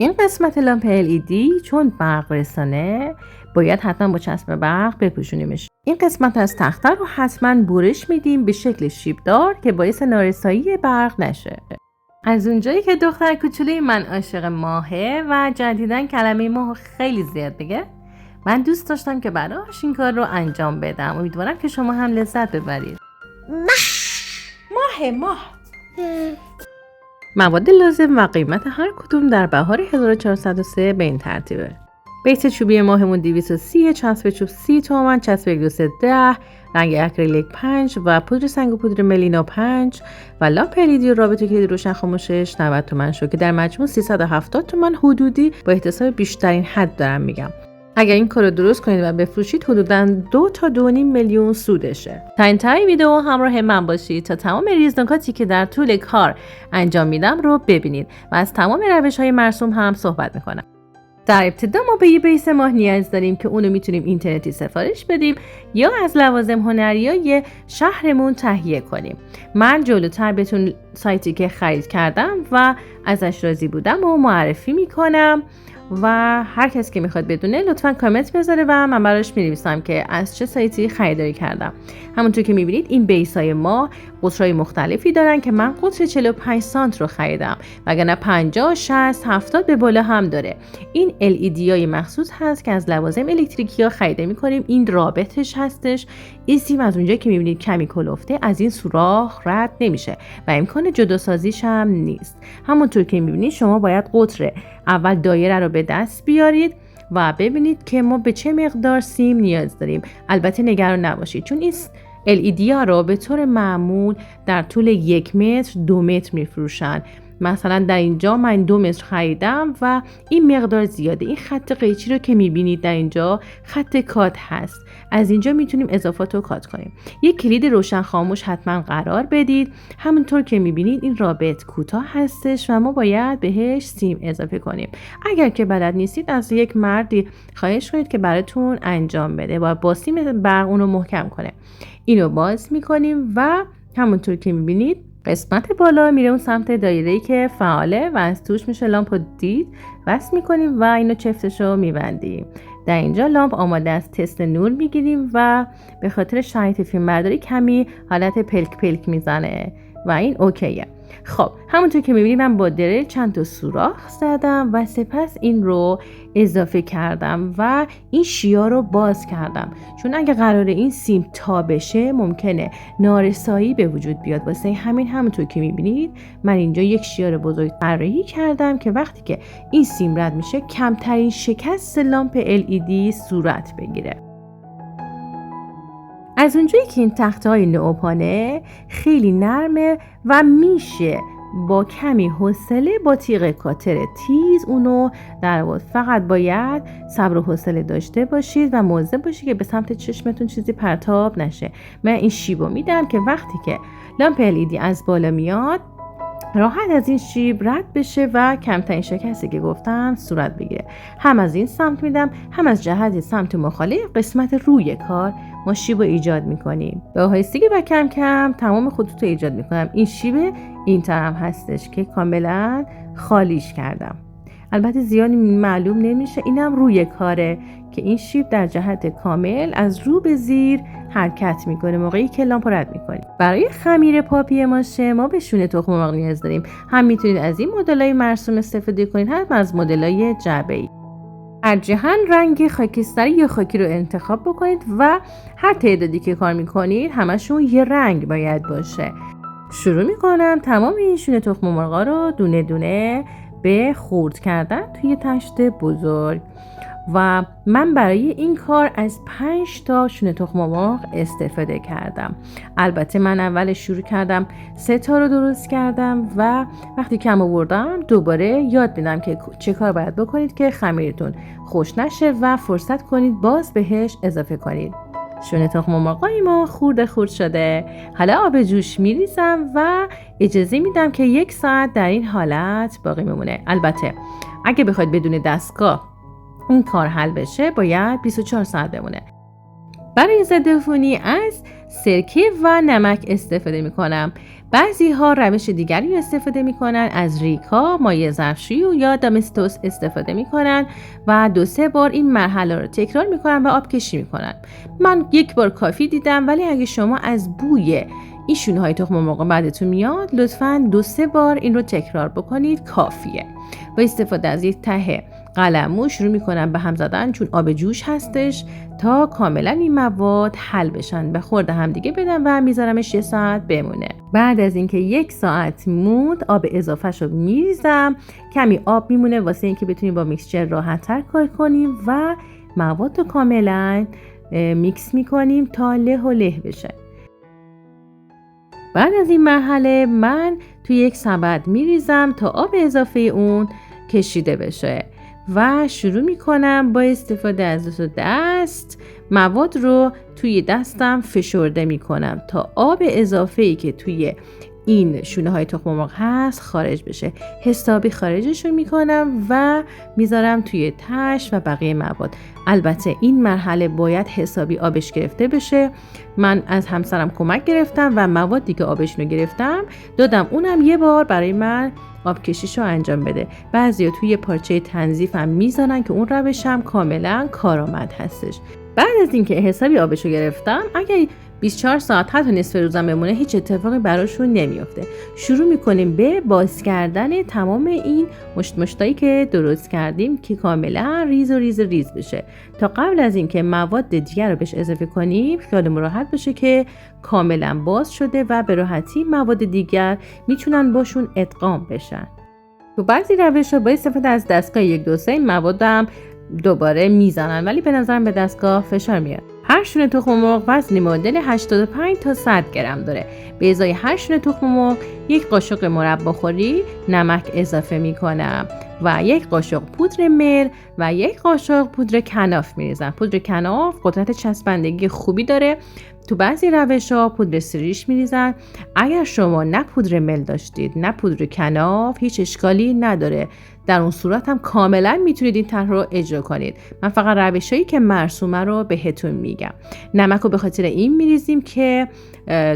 این قسمت لامپ LED چون برق رسانه باید حتما با چسب برق بپوشونیمش. این قسمت از تخته رو حتما برش میدیم به شکل شیبدار که باعث نارسایی برق نشه. از اونجایی که دختر کوچولوی من عاشق ماهه و جدیداً کلمه ماه خیلی زیاد بگه، من دوست داشتم که براش این کار رو انجام بدم. امیدوارم که شما هم لذت ببرید. ماه مواد لازم و قیمت هر کدوم در بهار 1403 به این ترتیبه. بیس چوبی ماهمون 230، چسب چوب 30 تومن، چسب 1210، رنگ اکریلیک 5 و پودر سنگ و پودر ملینا 5 و لامپ LED و رابط کلید روشن خاموشش 90 تومن شد که در مجموع 370 تومن حدودی با احتساب بیشترین حد دارم میگم. اگر این کارو درست کنید و بفروشید حدوداً 2 تا 2.5 میلیون سودشه. تا انتهای ویدیو همراه من باشید تا تمام ریزنکاتی که در طول کار انجام میدم رو ببینید و از تمام روش‌های مرسوم هم صحبت میکنم. در ابتدا ما به یه بیس ماه نیاز داریم که اونو میتونیم اینترنتی سفارش بدیم یا از لوازم هنریای شهرمون تهیه کنیم. من جلوتر بهتون سایتی که خرید کردم و ازش راضی بودم و معرفی میکنم و هر کس که میخواد بدونه لطفاً کامنت بذاره و من براش می‌نویسم که از چه سایتی خریداری کردم. همونطور که میبینید این بیسای ما قطرهای مختلفی دارن که من قطر 45 سانت رو خریدم وگرنه 50 60 70 به بالا هم داره. این LED های مخصوص هست که از لوازم الکتریکی ها خریده میکنیم. این رابطش هستش. این سیم از اونجایی که میبینید کمی کلفته از این سوراخ رد نمیشه و امکان جداسازیش هم نیست. همونطور که میبینید شما باید قطر اول دایره رو به دست بیارید و ببینید که ما به چه مقدار سیم نیاز داریم. البته نگران نباشید چون این LED ها رو به طور معمول در طول 1 متر 2 متر میفروشن. مثلا در اینجا من 2 متر خریدم و این مقدار زیاده. این خط قیچی رو که میبینید در اینجا خط کات هست. از اینجا میتونیم اضافات رو کات کنیم. یک کلید روشن خاموش حتما قرار بدید. همونطور که میبینید این رابط کوتاه هستش و ما باید بهش سیم اضافه کنیم. اگر که بلد نیستید از یک مردی خواهش کنید که براتون انجام بده و با سیم برق اون رو محکم کنه. اینو باز میکنیم و همونطور که میبینید قسمت بالا میره اون سمت دایره‌ای که فعاله و از توش میشه لامپ رو دید وصل میکنیم و اینو چفتش رو میبندیم. در اینجا لامپ آماده از تست نور میگیریم و به خاطر شرایط فیلمبرداری کمی حالت پلک پلک میزنه و این اوکیه. خب همونطور که میبینید من با دریل چند تا سوراخ زدم و سپس این رو اضافه کردم و این شیا رو باز کردم چون اگه قراره این سیم تا بشه ممکنه نارسایی به وجود بیاد. واسه همین همونطور که میبینید من اینجا یک شیا رو بزرگ طراحی کردم که وقتی که این سیم رد میشه کمترین شکست لامپ LED صورت بگیره. از اونجایی که این تخته‌های نئوپانه خیلی نرمه و میشه با کمی حوصله با تیغ کاتر تیز اونو در واقع فقط باید صبر و حوصله داشته باشید و مواظب باشید که به سمت چشمتون چیزی پرتاب نشه. من این شیبو میدم که وقتی که لامپ LED از بالا میاد راحت از این شیب رد بشه و کمترین شکستی که گفتم صورت بگیره. هم از این سمت میدم هم از جهت سمت مخالف قسمت روی کار ما شیب رو ایجاد میکنیم. به آهستگی و کم کم تمام خطوط رو ایجاد میکنم. این شیب این طرف هستش که کاملا خالیش کردم. البته زیاد معلوم نمیشه. اینم روی کاره که این شیب در جهت کامل از رو به زیر حرکت میکنه موقعی که لامپ رد میکنیم. برای خمیر پاپی ماشه ما به شونه تخم مرغ نیاز داریم. هم میتونید از این مدلای مرسوم استفاده کنید هم از مدلای جعبه‌ای. ارجحاً رنگ خاکستری یا خاکی رو انتخاب بکنید و هر تعدادی که کار میکنید همشون یه رنگ باید باشه. شروع میکنم تمام این شونه تخم مرغا رو دونه دونه به خرد کردن توی تشت بزرگ و من برای این کار از 5 تا شونه تخم مرغ استفاده کردم. البته من اول شروع کردم 3 تا رو درست کردم و وقتی کم آوردم دوباره یاد میدم که چه کار باید بکنید که خمیرتون خوش نشه و فرصت کنید باز بهش اضافه کنید. شونه تخم مرغای ما خورد شده. حالا آب جوش میریزم و اجازه میدم که 1 ساعت در این حالت باقی میمونه. البته اگه بخواید بدون دستگاه این کار حل بشه باید 24 ساعت بمونه. برای ضد عفونی از سرکه و نمک استفاده میکنم. بعضی ها روش دیگری استفاده میکنن، از ریکا، مایع ظرفشویی یا دامستوس استفاده میکنن و 2-3 بار این مرحله رو تکرار میکنن و آب کشی میکنن. من 1 بار کافی دیدم، ولی اگه شما از بوی این شونه های تخم مرغ بعدتون میاد، لطفاً 2-3 بار این رو تکرار بکنید، کافیه. با استفاده از یک ته قلمو شروع میکنم به هم زدن، چون آب جوش هستش، تا کاملا این مواد حل بشن. به خورد هم دیگه بدم و میذارمش 1 ساعت بمونه. بعد از اینکه 1 ساعت موند، آب اضافه‌شو میریزم. کمی آب میمونه واسه اینکه بتونیم با میکسچر راحت‌تر کار کنیم و مواد رو کاملا میکس میکنیم تا له و له بشه. بعد از این مرحله من توی 1 سبد میریزم تا آب اضافه اون کشیده بشه و شروع میکنم با استفاده از 2 دست مواد رو توی دستم فشرده میکنم تا آب اضافه‌ای که توی این شونه های تخم مرغ هست خارج بشه. حسابی خارجشون میکنم و میذارم توی تش و بقیه مواد. البته این مرحله باید حسابی آبش گرفته بشه. من از همسرم کمک گرفتم و موادی که آبشون رو گرفتم دادم اونم 1 بار برای من آب کشیشو انجام بده. بعضیا توی پارچه تنظیفم میذارن که اون روشم کاملا کارآمد هستش. بعد از اینکه حسابی آبشو گرفتم، اگه 24 ساعت حتی نصف روزم بمونه، هیچ اتفاقی براشون نمیافته. شروع میکنیم به باز کردن تمام این مشتایی که درست کردیم که کاملا ریز و ریز بشه، تا قبل از اینکه مواد دیگر رو بهش اضافه کنیم خیالمون راحت بشه که کاملا باز شده و به راحتی مواد دیگر میتونن باشون ادغام بشن. تو بعضی روش‌ها با استفاده از دستگاه 1-2-3 موادم دوباره میزنن، ولی به نظرم به دستگاه فشار میاد. هر شونه تخم مرغ وزن معادل 85 تا 100 گرم داره. به ازای هر شونه تخم مرغ 1 قاشق مرباخوری نمک اضافه میکنم و 1 قاشق پودر مل و 1 قاشق پودر کناف میریزم. پودر کناف قدرت چسبندگی خوبی داره. تو بعضی روش‌ها پودر سریش میریزن. اگر شما نه پودر مل داشتید نه پودر کناف، هیچ اشکالی نداره. در اون صورت هم کاملا میتونید این طرح رو اجرا کنید. من فقط روشایی که مرسومه رو بهتون میگم. نمک رو به خاطر این میریزیم که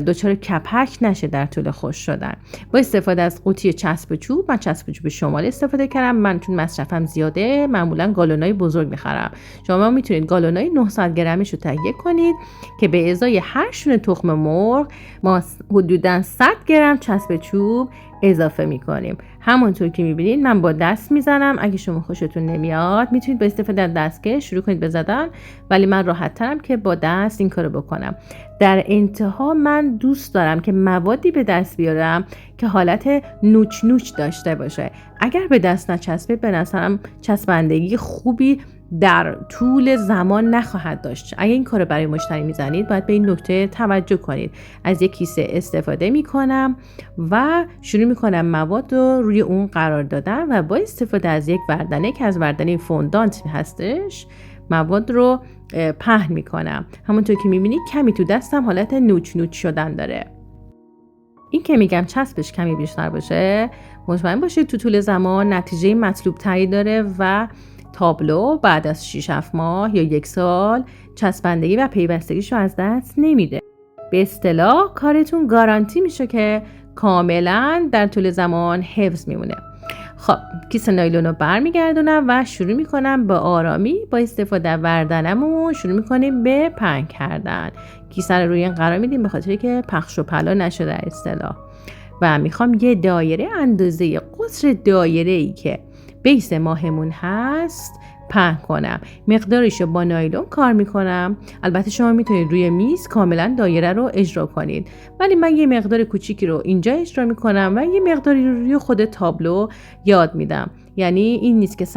دچار کپک نشه در طول خشک شدن. با استفاده از قوطی چسب چوب، من چسب چوب شمال استفاده کردم. من چون مصرفم زیاده معمولا گالونای بزرگ میخرم. شما میتونید گالونای 900 گرمش رو تهیه کنید که به ازای هر شونه تخم مرغ ما حدوداً 100 گرم چسب چوب اضافه میکنیم. همونطور که میبینید من با دست میزنم. اگه شما خوشتون نمیاد میتونید با استفاده از دستکش شروع کنید به زدن، ولی من راحت ترم که با دست این کارو بکنم. در انتها من دوست دارم که موادی به دست بیارم که حالت نوچ نوچ داشته باشه. اگر به دست نچسبه به نظرم چسبندگی خوبی در طول زمان نخواهد داشت. اگه این کارو برای مشتری میزنید باید به این نکته توجه کنید. از یک کیسه استفاده میکنم و شروع میکنم مواد رو روی اون قرار دادن و با استفاده از یک وردنه که از وردنه فوندانت هستش مواد رو پهن میکنم. همونطور که میبینید کمی تو دستم حالت نوچ نوچ شدن داره. این که میگم چسبش کمی بیشتر باشه، مطمئن باشید تو طول زمان نتیجه مطلوب تری داره و تابلو بعد از 6-7 ماه یا 1 سال چسبندگی و پیوستگیش رو از دست نمیده. به اصطلاح کارتون گارانتی میشه که کاملا در طول زمان حفظ میمونه. خب کیسه نایلون رو برمیگردونم و شروع میکنم به آرامی با استفاده از وردنمون شروع میکنیم به پهن کردن. کیسه رو روی این قرار میدیم به خاطر که پخش و پلا نشه در اصطلاح. و میخوام یه دایره اندازه قطر دایره‌ای که بیس ماهمون هست پهن کنم. مقدارش رو با نایلون کار میکنم. البته شما میتونید روی میز کاملا دایره رو اجرا کنید، ولی من یه مقدار کوچیکی رو اینجا اجرا میکنم و یه مقداری رو روی خود تابلو یاد میدم. یعنی این نیست که 100%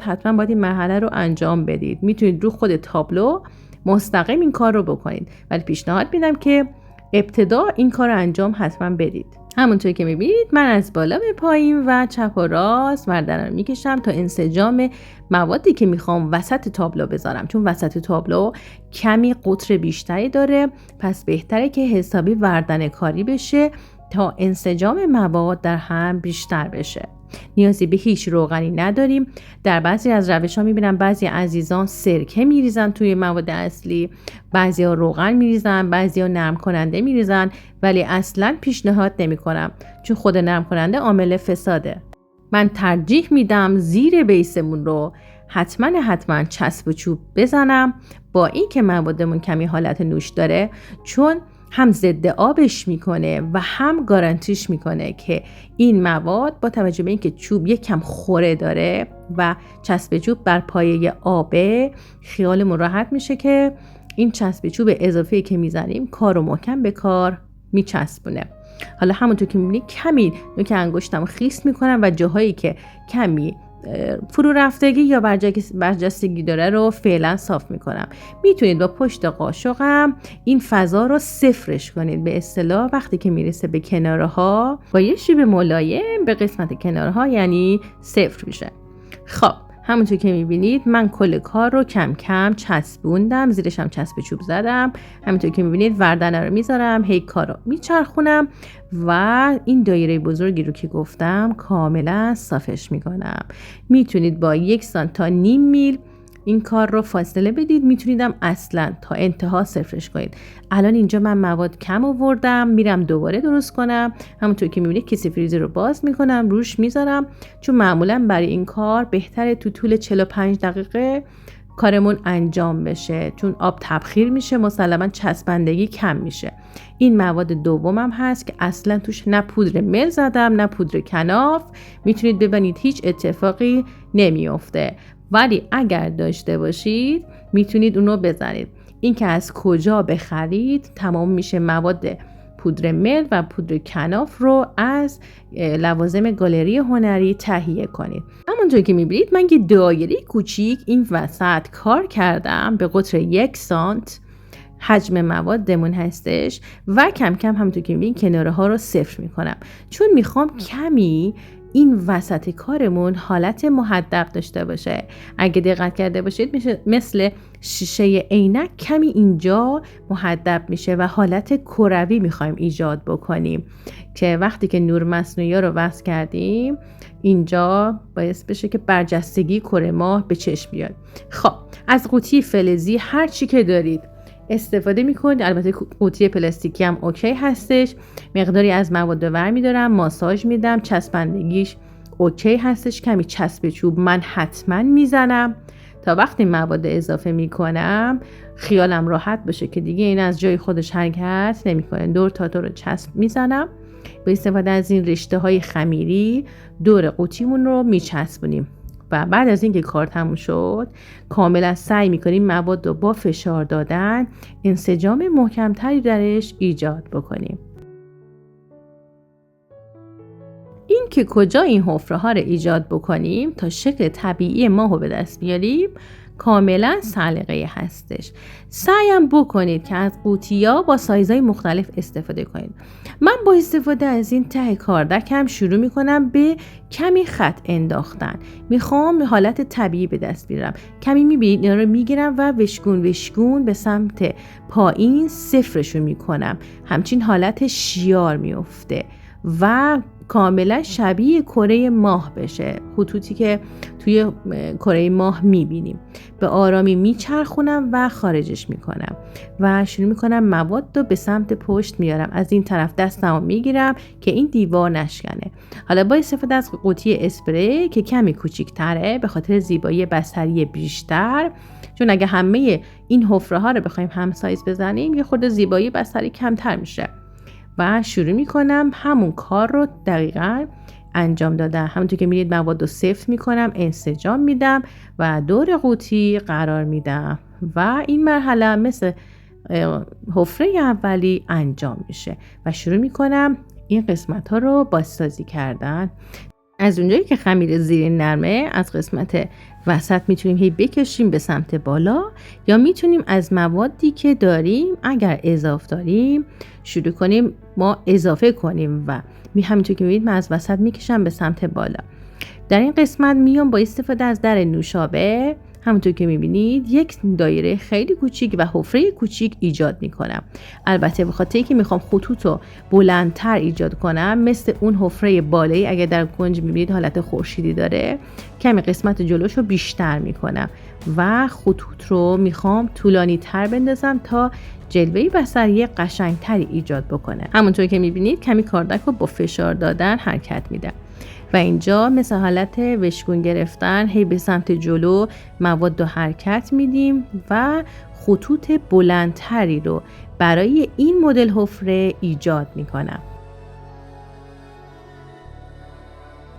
حتما باید این مرحله رو انجام بدید. میتونید رو خود تابلو مستقیم این کار رو بکنید، ولی پیشنهاد میدم که ابتدا این کار رو انجام حتما بدید. همونطور که میبینید من از بالا به پایین و چپ و راست وردن رو میکشم تا انسجام موادی که میخوام وسط تابلو بذارم، چون وسط تابلو کمی قطر بیشتری داره، پس بهتره که حسابی وردن کاری بشه تا انسجام مواد در هم بیشتر بشه. نیازی به هیچ روغنی نداریم. در بعضی از روش‌ها می‌بینم بعضی عزیزان سرکه می‌ریزن توی مواد اصلی، بعضی‌ها روغن می‌ریزن، بعضی‌ها نرم کننده می‌ریزن، ولی اصلاً پیشنهاد نمی‌کنم چون خود نرم کننده عامل فساده. من ترجیح میدم زیر بیسمون رو حتما چسب و چوب بزنم، با این که موادمون کمی حالت نوش داره، چون هم ضد آبش میکنه و هم گارانتیش میکنه که این مواد با توجه به اینکه چوب یک کم خوره داره و چسب چوب بر پایه آبه، خیالمون راحت میشه که این چسب چوب اضافی که میزنیم کار رو محکم به کار میچسبونه. حالا همونطور که میبینید کمی نوک انگشتم خیس میکنم و جاهایی که کمی فرو رفتگی یا برجستگی داره رو فعلا صاف میکنم. میتونید با پشت قاشقم این فضا رو صفرش کنید. به اصطلاح وقتی که میرسه به کناره ها با یه شیب ملایم به قسمت کناره ها یعنی صفر میشه. خب همونطور که میبینید من کل کار رو کم کم چسبوندم، زیرش هم چسب چوب زدم. همونطور که میبینید وردنه رو میذارم، هی کار رو میچرخونم و این دایره بزرگی رو که گفتم کاملا صافش میکنم. میتونید با 1 سانت تا نیم میل این کار رو فاصله بدید، میتونیدم اصلا تا انتها صفرش کنید. الان اینجا من مواد کم آوردم، میرم دوباره درست کنم. همونطور که میبینید کیسه فریزر رو باز میکنم، روش میذارم، چون معمولا برای این کار بهتره تو طول 45 دقیقه کارمون انجام بشه، چون آب تبخیر میشه، مسلما چسبندگی کم میشه. این مواد دومم هست که اصلا توش نه پودر مل زدم نه پودر کناف. میتونید ببینید هیچ اتفاقی نمیفته، ولی اگر داشته باشید میتونید اونو بزنید. این که از کجا بخرید تمام میشه. مواد پودر مل و پودر کناف رو از لوازم گالری هنری تهیه کنید. همونطور که میبینید من یه دایره کوچیک این وسط کار کردم به قطر 1 سانت حجم موادمون هستش و کم کم همونطور که میبینید کناره ها رو صفر میکنم، چون میخوام کمی این وسط کارمون حالت محدب داشته باشه. اگه دقت کرده باشید میشه مثل شیشه عینک کمی اینجا محدب میشه و حالت کروی میخوایم ایجاد بکنیم که وقتی که نور مصنوعی رو وصل کردیم اینجا باعث بشه که برجستگی کره ماه به چشم بیاد. خب از قوطی فلزی هر چی که دارید استفاده میکنید. البته قوطی پلاستیکی هم اوکی هستش. مقداری از مواد ور میدارم، ماساژ میدم، چسبندگیش اوکی هستش. کمی چسب چوب من حتما میزنم تا وقتی مواد اضافه میکنم خیالم راحت باشه که دیگه این از جای خودش حرکت نمیکنه. دور تا دور چسب میزنم. با استفاده از این رشته های خمیری دور قوطیمون رو میچسبونیم و بعد از اینکه کار تموم شد کاملا سعی میکنیم مواد رو با فشار دادن انسجام محکمتری درش ایجاد بکنیم. این که کجا این حفره ها رو ایجاد بکنیم تا شکل طبیعی ماه رو به دست بیاریم کاملا سلیقه هستش. سعیم بکنید که از قوطی‌ها با سایزهای مختلف استفاده کنید. من با استفاده از این ته کاردکم شروع میکنم به کمی خط انداختن. میخوام حالت طبیعی به دست بیارم. کمی میبینید اینا رو میگیرم و وشگون به سمت پایین صفرشو میکنم. همچین حالت شیار میفته و کاملا شبیه کره ماه بشه، خطوطی که توی کره ماه میبینیم. به آرامی میچرخونم و خارجش میکنم و شروع میکنم مواد رو به سمت پشت میارم. از این طرف دستمو میگیرم که این دیوار نشکنه. حالا با استفاده از قوطی اسپری که کمی کوچیک‌تره به خاطر زیبایی بستری بیشتر، چون اگه همه این حفره ها رو بخوایم هم سایز بزنیم یه خورده زیبایی بستری کمتر میشه و شروع میکنم همون کار رو دقیقاً انجام دادم. همونطور که میدید مواد رو صفر میکنم، انسجام میدم و دور قوطی قرار میدم و این مرحله مثل حفره اولی انجام میشه و شروع میکنم این قسمت ها رو بازسازی کردن. از اونجایی که خمیر زیر نرمه از قسمت وسط میتونیم هی بکشیم به سمت بالا، یا میتونیم از موادی که داریم اگر اضافه داریم شروع کنیم ما اضافه کنیم و همینطور که میبینید من از وسط میکشم به سمت بالا. در این قسمت میام با استفاده از در نوشابه همونطور که میبینید یک دایره خیلی کوچیک و حفره کوچیک ایجاد میکنم. البته به خاطر اینکه میخوام خطوط رو بلندتر ایجاد کنم، مثل اون حفره بالایی اگه در کنج میبینید حالت خورشیدی داره، کمی قسمت جلوش رو بیشتر میکنم و خطوط رو میخوام طولانی تر بندازم تا جلوه‌ای بصری قشنگتری ایجاد بکنه. همونطور که میبینید کمی کاردک رو با فشار دادن حرکت میدم و اینجا مثل حالت وشگون گرفتن هی به سمت جلو مواد رو حرکت میدیم و خطوط بلندتری رو برای این مدل حفره ایجاد میکنم.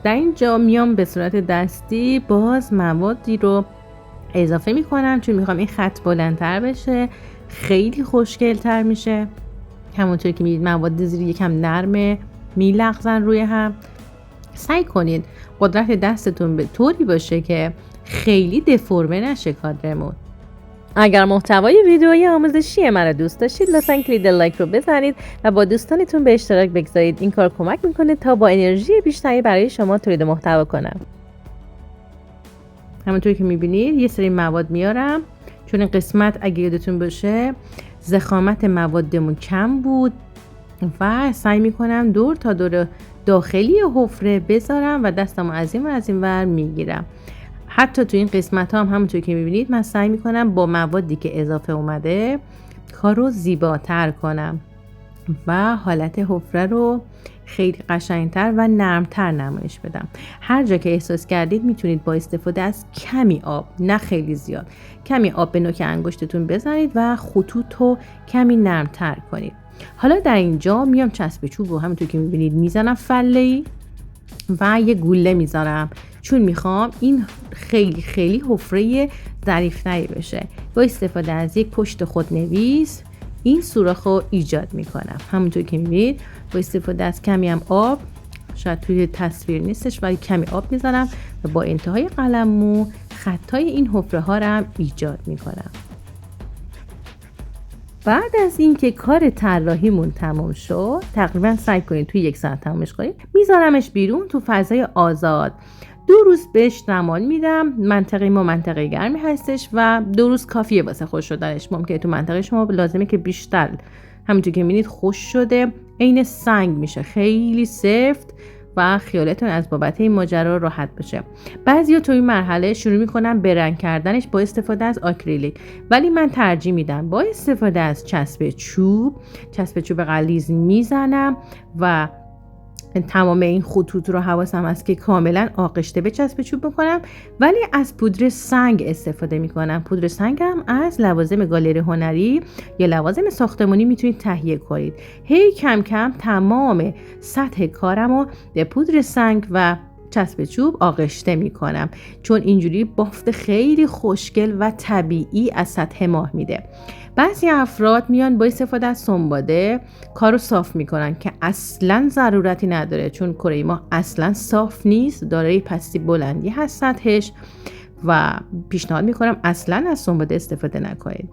در اینجا میام به صورت دستی باز موادی رو اضافه میکنم چون میخوام این خط بلندتر بشه، خیلی خوشگل‌تر میشه. همونطور که میدید مواد زیر یکم نرمه، میلغزن روی هم. سعی کنید قدرت دستتون به طوری باشه که خیلی دفرمه نشه کادرمون. اگر محتوای ویدئوی آموزشی من رو دوست داشتید لطفاً کلید لایک رو بزنید و با دوستانتون به اشتراک بگذارید. این کار کمک میکنه تا با انرژی بیشتری برای شما تولید محتوا کنم. همونطور که میبینید یه سری مواد میارم چون این قسمت اگه یادتون باشه ضخامت موادمون کم بود و سعی میکنم دور تا دور داخلی حفره بذارم و دستمو از این و از این ور میگیرم. حتی تو این قسمت ها هم همونطور که میبینید من سعی میکنم با موادی که اضافه اومده کارو زیباتر کنم و حالت حفره رو خیلی قشنگتر و نرمتر نمایش بدم. هر جا که احساس کردید میتونید با استفاده از کمی آب، نه خیلی زیاد، کمی آب به نوک انگشتتون بزنید و خطوط رو کمی نرمتر کنید. حالا در اینجا میام چسب چوب رو همونطور که میبینید میزنم فله‌ای و یه گوله میذارم چون میخوام این خیلی خیلی حفره ظریف‌تری بشه. با استفاده از یک پشت خودنویس این سوراخ رو ایجاد میکنم. همونطور که میبینید با استفاده از کمی هم آب، شاید توی تصویر نیستش ولی کمی آب میذارم و با انتهای قلمو خطای این حفره ها رو هم ایجاد میکنم. بعد از اینکه کار طراحیمون تمام شد، تقریبا سعی کنید توی 1 ساعت تمامش کنید، میذارمش بیرون تو فضای آزاد. 2 روز بهش زمان میدم. منطقه ما منطقه گرمی هستش و 2 روز کافیه واسه خوش شدنش. ممکنه تو منطقه شما لازمه که بیشتر، همونطور که میبینید خوش شده، عین سنگ میشه، خیلی سفت و خیالتون از بابت این ماجرا راحت بشه. بعضیا تو این مرحله شروع میکنن به رنگ کردنش با استفاده از آکریلیک، ولی من ترجیح میدم با استفاده از چسب چوب غلیظ میزنم و تمام این خطوط رو حواسم هست که کاملا آغشته به چسب چوب بکنم، ولی از پودر سنگ استفاده میکنم. پودر سنگ هم از لوازم گالری هنری یا لوازم ساختمانی میتونید تهیه کنید. هی کم کم تمام سطح کارم رو به پودر سنگ و چسب چوب آغشته میکنم چون اینجوری بافت خیلی خوشگل و طبیعی از سطح ماه میده. بعضی افراد میان با استفاده از سنباده کارو صاف میکنن که اصلا ضرورتی نداره چون کره ماه اصلا صاف نیست، دارای پستی بلندی هست سطحش و پیشنهاد میکنم اصلا از سنباده استفاده نکنید.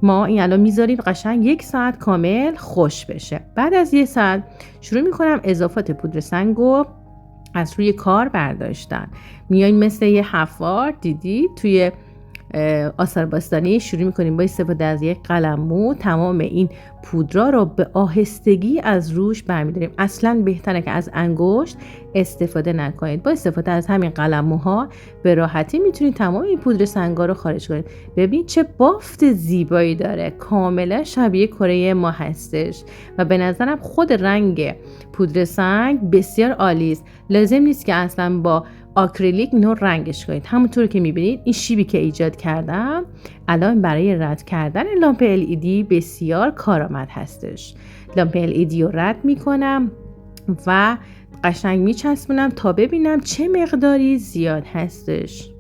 ما این الان میذاریم قشنگ 1 ساعت کامل خوش بشه. بعد از 1 ساعت شروع میکنم اضافات پودر سنگو از روی کار برداشتن. میایم مثل یه حفار، دیدی توی آثار باستانی شروع میکنیم با استفاده از یک قلمو تمام این پودرا رو به آهستگی از روش برمیداریم. اصلا بهتره که از انگشت استفاده نکنید. با استفاده از همین قلموها به راحتی میتونید تمام این پودر سنگا رو خارج کنید. ببین چه بافت زیبایی داره، کاملا شبیه کره ما هستش و به نظرم خود رنگ پودر سنگ بسیار عالی است. لازم نیست که اصلا با آکریلیک اینو رنگش کنید. همونطور که میبینید این شیبی که ایجاد کردم الان برای رد کردن لامپ LED بسیار کارآمد هستش. لامپ LED رو رد میکنم و قشنگ میچسبونم تا ببینم چه مقداری زیاد هستش.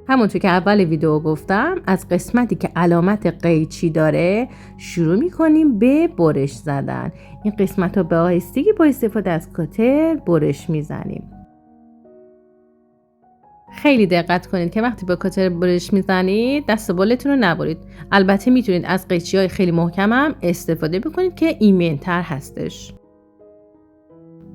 همونطور که اول ویدیو گفتم از قسمتی که علامت قیچی داره شروع میکنیم به برش زدن. این قسمت رو به آهستگی با استفاده از کاتر برش میزنیم. خیلی دقت کنید که وقتی با کاتر برش میزنید دست و بالتون رو نبرید. البته میتونید از قیچی‌های خیلی محکم هم استفاده بکنید که ایمن‌تر هستش.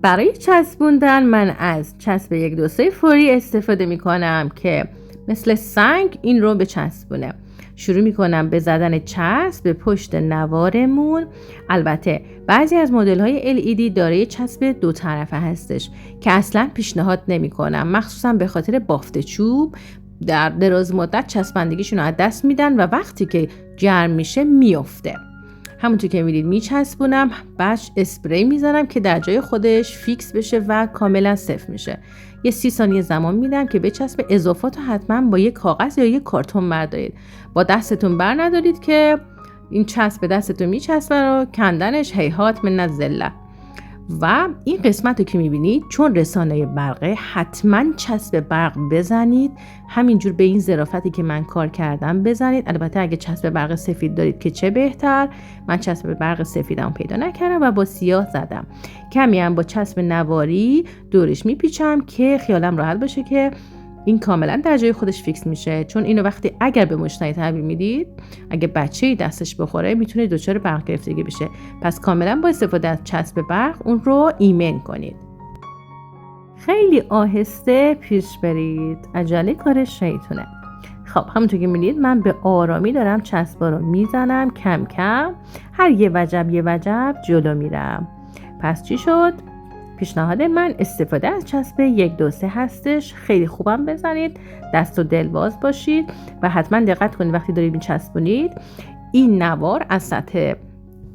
برای چسبوندن من از چسب 1 2 3 فوری استفاده میکنم که مثل سنگ این رو بچسبونه. شروع میکنم به زدن چسب به پشت نوارمون. البته بعضی از مدل های LED دارای چسب 2 طرفه هستش که اصلا پیشنهاد نمیکنم، مخصوصا به خاطر بافت چوب در دراز مدت چسبندگیشون رو از دست میدن و وقتی که گرم میشه میفته. همونطور که میدید میچسبونم، بعد اسپری میزنم که در جای خودش فیکس بشه و کاملا صفر میشه. یه 30 ثانیه زمان میدم که بچسبه. اضافات رو حتما با یک کاغذ یا یک کارتون بردارید. با دستتون بر ندارید که این چسب به دستتون میچسبه و کندنش هیهات من الذله. و این قسمت رو که میبینید چون رسانه برقه، حتما چسب برق بزنید. همینجور به این ظرافتی که من کار کردم بزنید. البته اگه چسب برق سفید دارید که چه بهتر. من چسب برق سفیدم پیدا نکردم و با سیاه زدم. کمی هم با چسب نواری دورش میپیچم که خیالم راحت باشه که این کاملا در جای خودش فیکس میشه. چون اینو وقتی اگر به مشتری تحویل میدید، اگه بچه‌ای دستش بخوره میتونه دچار برق گرفتگی بشه. پس کاملا با استفاده از چسب برق اون رو ایمن کنید. خیلی آهسته پیش برید، عجله کار شیطونه. خب همونطور که می‌بینید من به آرامی دارم چسبا رو میزنم کم کم، هر یه وجب جلو میرم. پس چی شد؟ پیشنهاد من استفاده از چسب 1 2 3 هستش. خیلی خوبم بزنید، دست و دل باز باشید و حتما دقت کنید وقتی دارید میچسبونید این نوار از سطح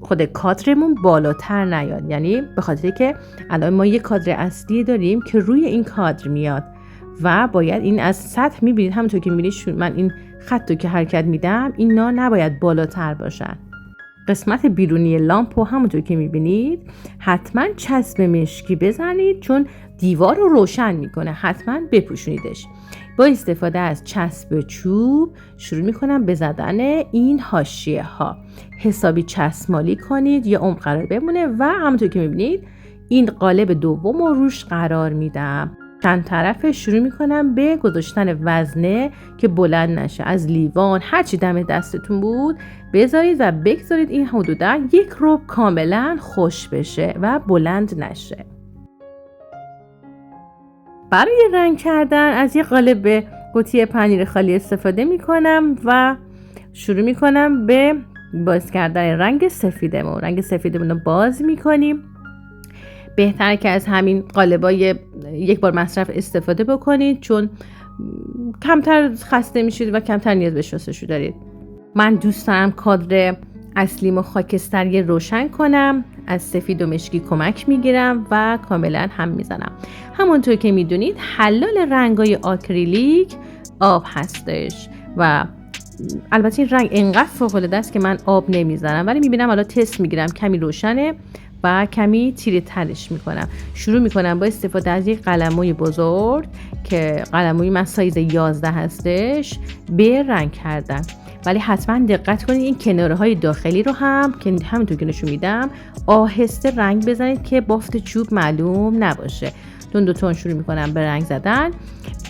خود کادرمون بالاتر نیاد. یعنی به خاطر که الان ما یک کادر اصلی داریم که روی این کادر میاد و باید این از سطح میبینید. همونطور که میبینید من این خط رو که حرکت میدم اینا نباید بالاتر باشن. قسمت بیرونی لامپو همونطور که میبینید حتما چسب مشکی بزنید چون دیوار رو روشن میکنه. حتما بپوشونیدش. با استفاده از چسب چوب شروع میکنم به زدن این حاشیه ها. حسابی چسبمالی کنید یا عمق قرار بمونه و همونطور که میبینید این قالب دوم رو روش قرار میدم. چند طرف شروع میکنم به گذاشتن وزنه که بلند نشه. از لیوان هرچی دم دستتون بود بذارید و بگذارید این حدودا 1 ربع کاملا خوش بشه و بلند نشه. برای رنگ کردن از یه قالب قوطی پنیر خالی استفاده میکنم و شروع میکنم به باز کردن رنگ سفیدمون. رنگ سفیدمون رو باز میکنیم. بهتره که از همین قالبای یک بار مصرف استفاده بکنید چون کمتر خسته میشید و کمتر نیاز به شستشو دارید. من دوست دارم کادر اصلیمو خاکستری روشن کنم. از سفید و مشکی کمک میگیرم و کاملا هم میزنم. همونطور که میدونید حلال رنگای آکریلیک آب هستش و البته این رنگ انقدر فوق‌العاده است که من آب نمیزنم، ولی میبینم حالا تست میگیرم کمی روشنه و کمی تیره ترش میکنم. شروع میکنم با استفاده از یک قلموی بزرگ که قلموی من سایز 11 هستش به رنگ کردن. ولی حتما دقت کنید این کناره های داخلی رو هم که همونطور که نشون میدم آهسته رنگ بزنید که بافت چوب معلوم نباشه. تون شروع میکنم به رنگ زدن.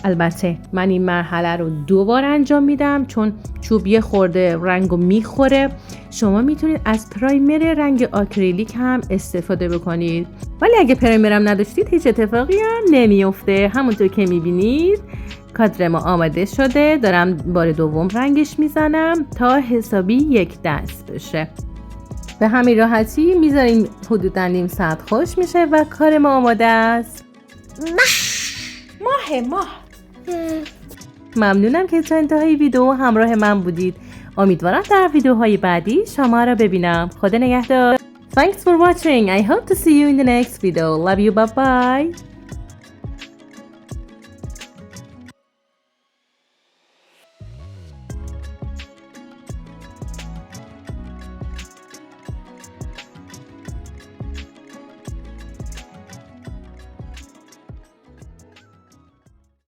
البته من این مرحله رو 2 بار انجام میدم چون چوب یه خورده رنگو میخوره. شما میتونید از پرایمر رنگ آکریلیک هم استفاده بکنید، ولی اگه پرایمرم نداشتید هیچ اتفاقی هم نمیفته. همونطور که میبینید کادر ما آماده شده. دارم بار دوم رنگش میزنم تا حسابی 1 دست بشه. به همین راحتی میذاریم حدوداً نیم ساعت خوش میشه و کار ما آماده است. ماه ممنونم که تا انتهای ویدیو همراه من بودید. امیدوارم در ویدیوهای بعدی شما را ببینم. خدا نگهدار. Thanks for watching. I hope to see you in the next video. Love you. Bye bye.